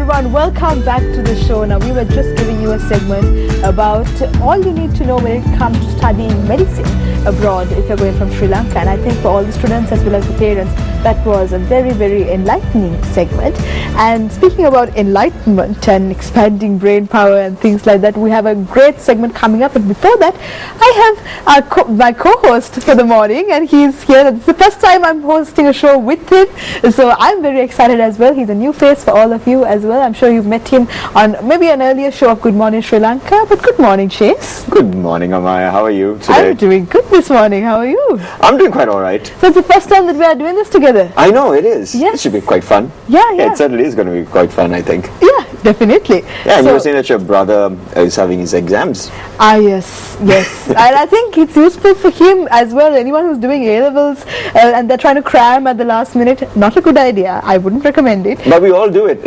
everyone, welcome back to the show. Now, we were just giving you a segment about all you need to know when it comes to studying medicine abroad if you're going from Sri Lanka. And I think for all the students as well as the parents, that was a very, very enlightening segment. And speaking about enlightenment and expanding brain power and things like that, we have a great segment coming up. But before that, I have my co-host for the morning, and he's here. It's the first time I'm hosting a show with him, so I'm very excited as well. He's a new face for all of you as well. I'm sure you've met him on maybe an earlier show of Good Morning Sri Lanka. But good morning, Chase. Good morning, Amaya. How are you today? I'm doing good this morning. How are you? I'm doing quite all right. So it's the first time that we are doing this together. I know, it is. Yes. It should be quite fun. Yeah. It certainly is going to be quite fun, I think. Yeah, definitely. Yeah, and you were saying that your brother is having his exams. Yes. And I think it's useful for him as well. Anyone who's doing A-levels and they're trying to cram at the last minute, not a good idea. I wouldn't recommend it. But we all do it.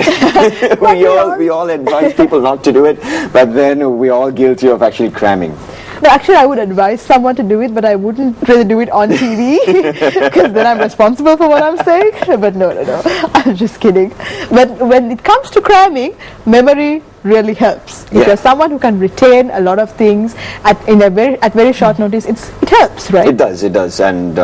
we all advise people not to do it, but then we're all guilty of actually cramming. No, actually, I would advise someone to do it, but I wouldn't really do it on TV because then I'm responsible for what I'm saying. But no, I'm just kidding. But when it comes to cramming, memory really helps. If you're someone who can retain a lot of things at very short notice, it helps, right? It does, and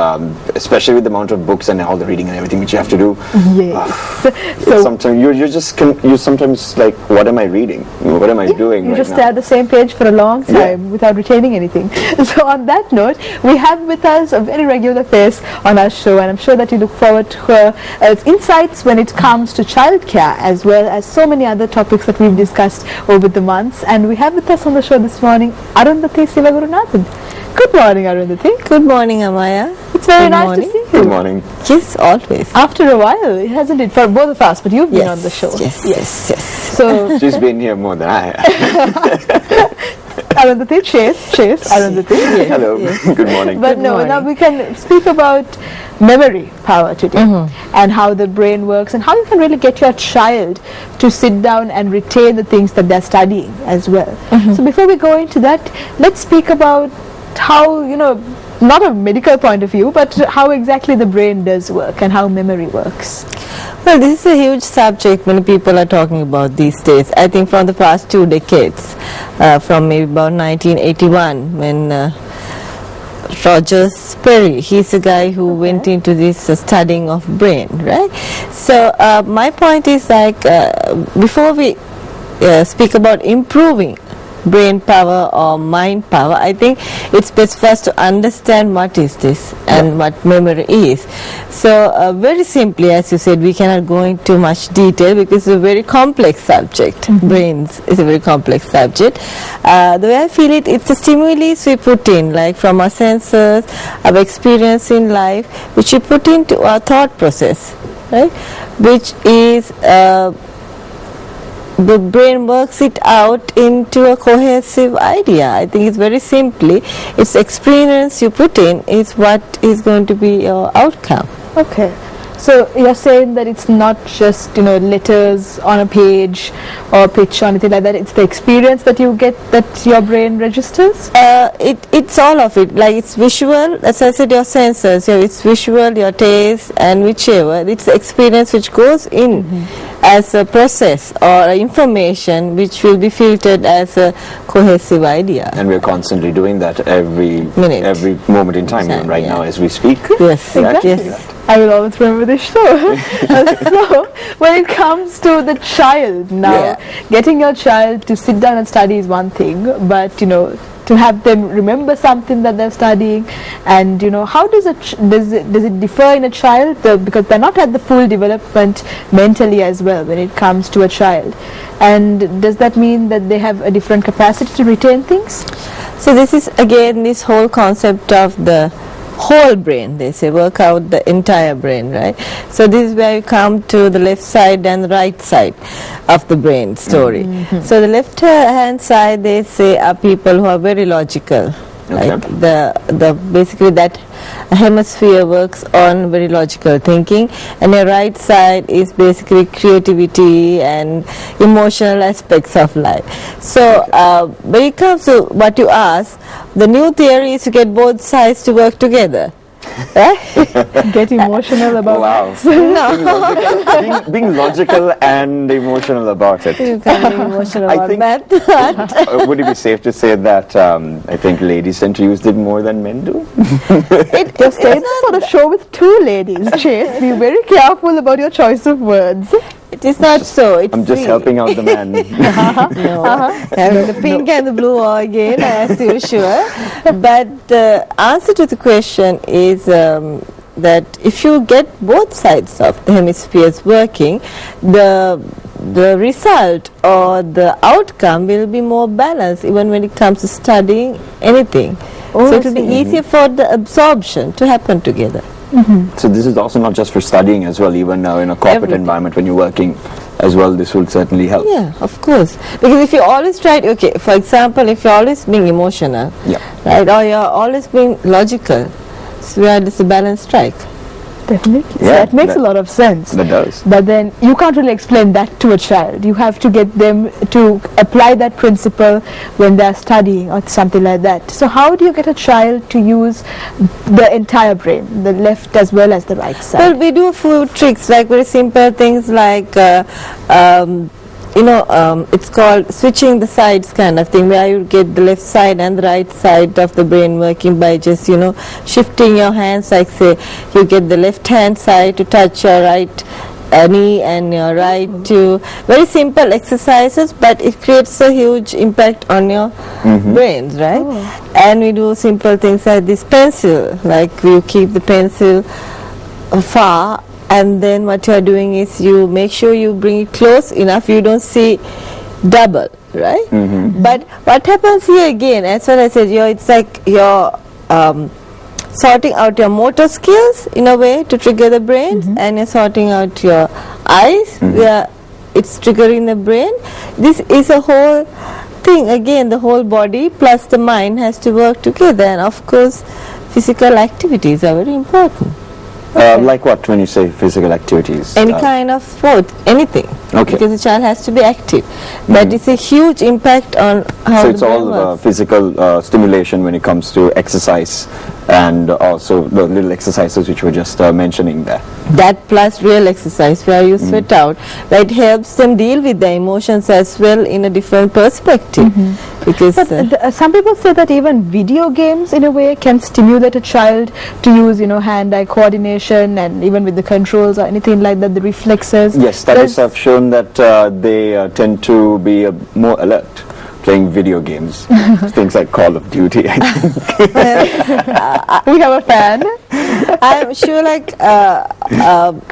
especially with the amount of books and all the reading and everything which you have to do. Yes. So sometimes you sometimes like, what am I reading? What am I doing? You right just now? stay at the same page for a long time without retaining anything. So on that note, we have with us a very regular face on our show, and I'm sure that you look forward to her insights when it comes to childcare as well as so many other topics that we've discussed over the months. And we have with us on the show this morning Arundhati Sivagurunathan. Good morning, Arundhati. Good morning, Amaya. It's very nice to see you. Good morning. Yes, always. After a while, hasn't it, for both of us, but you've been on the show. Yes. So she's been here more than I have. Arundhati, Chase, Arundhati. Yes. Hello. Yes. Good morning. But now we can speak about memory power today and how the brain works and how you can really get your child to sit down and retain the things that they're studying as well. So before we go into that, let's speak about how, not a medical point of view, but how exactly the brain does work and how memory works. Well, this is a huge subject many people are talking about these days. I think from the past 2 decades, from maybe about 1981, when Roger Sperry, he's a guy who went into this studying of brain, right? So my point is before we speak about improving brain power or mind power, I think it's best for us to understand what is this and what memory is. So very simply, as you said, we cannot go into much detail because it's a very complex subject. Brains is a very complex subject. The way I feel it, it's a stimuli we put in, like from our senses, our experience in life, which we put into our thought process, right? Which is the brain works it out into a cohesive idea. I think it's very simply, it's experience you put in is what is going to be your outcome. Okay. So you're saying that it's not just letters on a page or a picture or anything like that. It's the experience that you get that your brain registers. It's all of it. Like it's visual, as I said, your senses. It's visual, your taste, and whichever. It's the experience which goes in as a process or information which will be filtered as a cohesive idea. And we're constantly doing that every moment in time, even right now as we speak. Yes, exactly. Yes. I will always remember this show. So, when it comes to the child now, getting your child to sit down and study is one thing, but to have them remember something that they're studying, and how does it differ in a child, because they're not at the full development mentally as well when it comes to a child, and does that mean that they have a different capacity to retain things? So this is again this whole concept of the whole brain. They say work out the entire brain, right? So this is where you come to the left side and the right side of the brain story. So the left hand side, they say, are people who are very logical. Like the basically that hemisphere works on very logical thinking, and the right side is basically creativity and emotional aspects of life. So when it comes to what you ask, the new theory is to get both sides to work together. Get emotional about Wow. Being logical and emotional about it. You can't be emotional I about think- that. Would it be safe to say that I think ladies tend to use it more than men do? You're saying this on a show with two ladies, Chase. Be very careful about your choice of words. It is not so. It's I'm just free. helping out the man. No, having the pink and the blue again, as usual. But the answer to the question is that if you get both sides of the hemispheres working, the result or the outcome will be more balanced, even when it comes to studying anything. Oh, so I it will be see. easier for the absorption to happen together. So this is also not just for studying as well, even now in a corporate Everything. environment when you're working as well, this will certainly help. Yeah, of course. Because if you always try, okay, for example, if you're always being emotional, Yeah. right, or you're always being logical, so where does the balance strike? Definitely. Yeah, that makes a lot of sense. That does. But then you can't really explain that to a child. You have to get them to apply that principle when they're studying or something like that. So how do you get a child to use the entire brain, the left as well as the right side? Well, we do a few tricks, like very simple things like, it's called switching the sides kind of thing, where you get the left side and the right side of the brain working by just, shifting your hands, like say, you get the left hand side to touch your right knee and your right to, very simple exercises, but it creates a huge impact on your brains, right? And we do simple things like this pencil, like you keep the pencil far, and then what you are doing is you make sure you bring it close enough, you don't see double, right? But what happens here again, as well as I said, it's like you're sorting out your motor skills in a way to trigger the brain, and you're sorting out your eyes where it's triggering the brain. This is a whole thing, again, the whole body plus the mind has to work together, and of course physical activities are very important. Like what when you say physical activities? Any kind of sport, anything. Okay. Because the child has to be active. But it's a huge impact on how So the it's brain all works. physical stimulation when it comes to exercise, and also the little exercises which we were just mentioning there. That plus real exercise where you sweat out, that helps them deal with their emotions as well in a different perspective. Because But some people say that even video games in a way can stimulate a child to use hand-eye coordination, and even with the controls or anything like that, the reflexes. Yes, studies have shown that they tend to be more alert playing video games. Things like Call of Duty, I think. We have a fan. I'm sure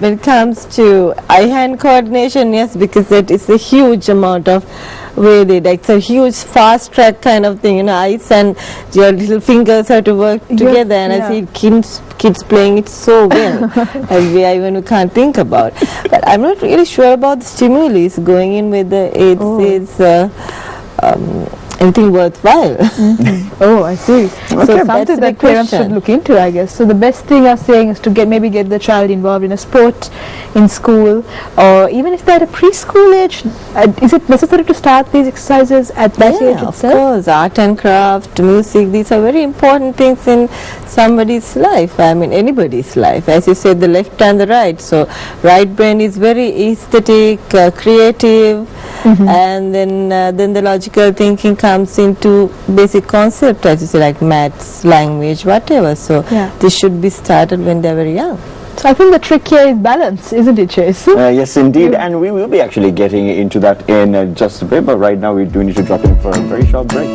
when it comes to eye-hand coordination, yes, because that is a huge amount of it's a huge fast track kind of thing, eyes and your little fingers have to work together, and I see kids playing it so well, and we can't think about. But I'm not really sure about the stimuli going in with the anything worthwhile. Oh, I see. So that's something the that parents question. should look into, I guess. So the best thing you're saying is to maybe get the child involved in a sport in school, or even if they're at a preschool age. Is it necessary to start these exercises at that age Of itself? course, art and craft, music, these are very important things in somebody's life, anybody's life. As you said, the left and the right. So right brain is very aesthetic, creative, and then the logical thinking comes into basic concept, as you say, like maths, language, whatever. So this should be started when they're very young. So I think the trick here is balance, isn't it, Chase? Yes, indeed, and we will be actually getting into that in just a bit, but right now we do need to drop in for a very short break.